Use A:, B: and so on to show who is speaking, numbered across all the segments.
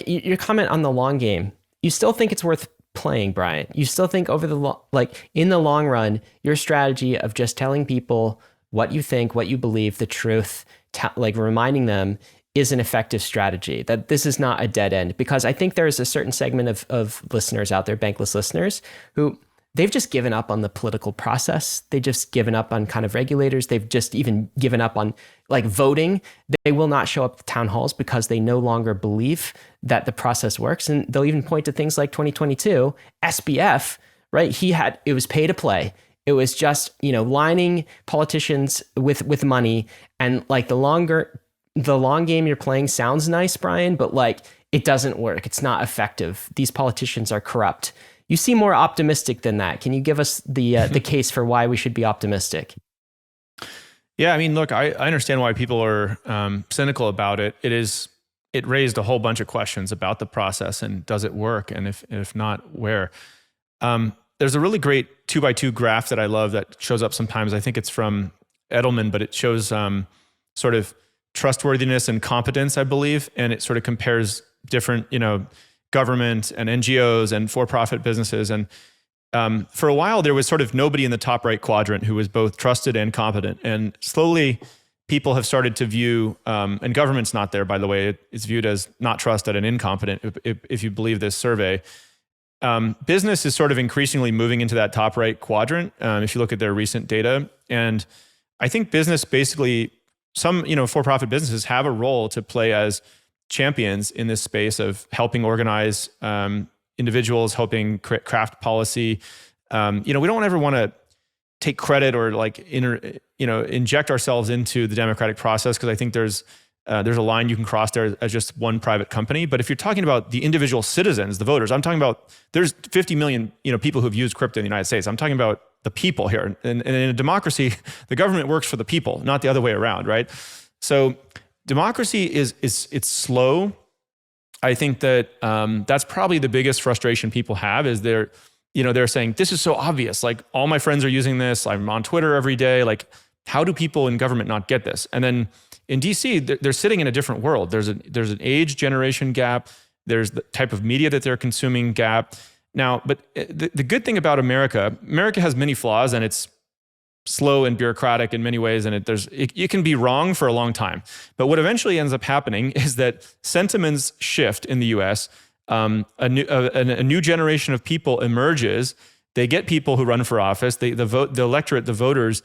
A: your comment on the long game, you still think it's worth playing, Brian. You still think over in the long run, your strategy of just telling people what you think, what you believe, the truth, like reminding them is an effective strategy, that this is not a dead end. Because I think there's a certain segment of listeners out there, bankless listeners, who they've just given up on the political process. They've just given up on kind of regulators. They've just even given up on like voting. They will not show up to town halls because they no longer believe that the process works. And they'll even point to things like 2022, SBF, right? It was pay to play. It was just, lining politicians with money. And like the long game you're playing sounds nice, Brian, but like it doesn't work. It's not effective. These politicians are corrupt. You seem more optimistic than that. Can you give us the case for why we should be optimistic?
B: Yeah, I mean, look, I understand why people are cynical about it. It raised a whole bunch of questions about the process and does it work? And if not, where? There's a really great 2x2 graph that I love that shows up sometimes. I think it's from Edelman, but it shows sort of trustworthiness and competence, I believe. And it sort of compares different, government and NGOs and for-profit businesses. And for a while, there was sort of nobody in the top right quadrant who was both trusted and competent. And slowly, people have started to view, and government's not there, by the way, it's viewed as not trusted and incompetent, if you believe this survey. Business is sort of increasingly moving into that top right quadrant, if you look at their recent data. And I think business basically, some for-profit businesses have a role to play as champions in this space of helping organize individuals, helping craft policy. We don't ever want to take credit or like inject ourselves into the democratic process, because I think there's a line you can cross there as just one private company. But if you're talking about the individual citizens, the voters, I'm talking about there's 50 million people who've used crypto in the United States. I'm talking about the people here. And in a democracy, the government works for the people, not the other way around, right? So democracy it's slow. I think that that's probably the biggest frustration people have is they're saying, this is so obvious. Like all my friends are using this. I'm on Twitter every day. Like, how do people in government not get this? And then in DC, they're sitting in a different world. There's an age generation gap. There's the type of media that they're consuming gap. Now, but the good thing about America has many flaws, and it's slow and bureaucratic in many ways, and it can be wrong for a long time. But what eventually ends up happening is that sentiments shift in the U.S. A new generation of people emerges. They get people who run for office. The electorate, the voters,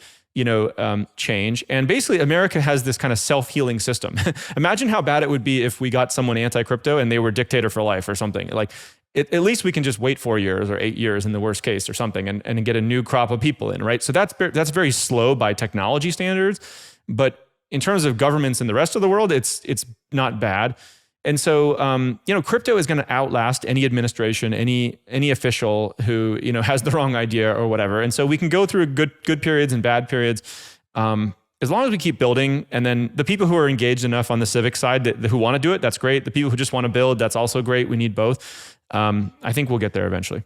B: change. And basically, America has this kind of self-healing system. Imagine how bad it would be if we got someone anti-crypto and they were dictator for life or something. Like, at least we can just wait 4 years or 8 years in the worst case or something and get a new crop of people in, right? So that's very slow by technology standards. But in terms of governments in the rest of the world, it's not bad. And so, crypto is going to outlast any administration, any official who, has the wrong idea or whatever. And so we can go through good periods and bad periods. As long as we keep building, and then the people who are engaged enough on the civic side who want to do it, that's great. The people who just want to build, that's also great. We need both. I think we'll get there eventually.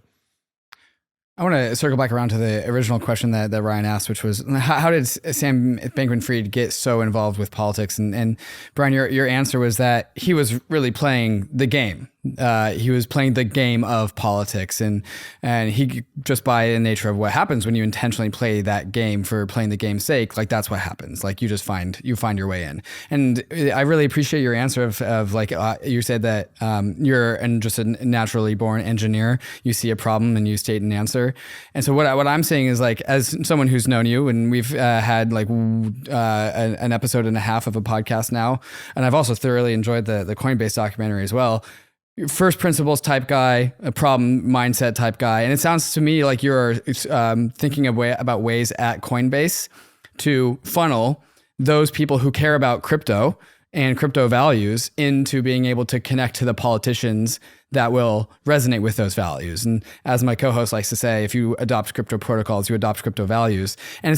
C: I want to circle back around to the original question that Ryan asked, which was, how did Sam Bankman-Fried get so involved with politics? And Brian, your answer was that he was really playing the game. He was playing the game of politics, and he, just by the nature of what happens when you intentionally play that game for playing the game's sake, like that's what happens. Like you find your way in. And I really appreciate your answer of like you said that you're just a naturally born engineer. You see a problem and you state an answer. And so what I'm saying is, like, as someone who's known you, and we've had like an episode and a half of a podcast now, and I've also thoroughly enjoyed the Coinbase documentary as well. First principles type guy, a problem mindset type guy. And it sounds to me like you're thinking about ways at Coinbase to funnel those people who care about crypto and crypto values into being able to connect to the politicians that will resonate with those values. And as my co-host likes to say, if you adopt crypto protocols, you adopt crypto values. And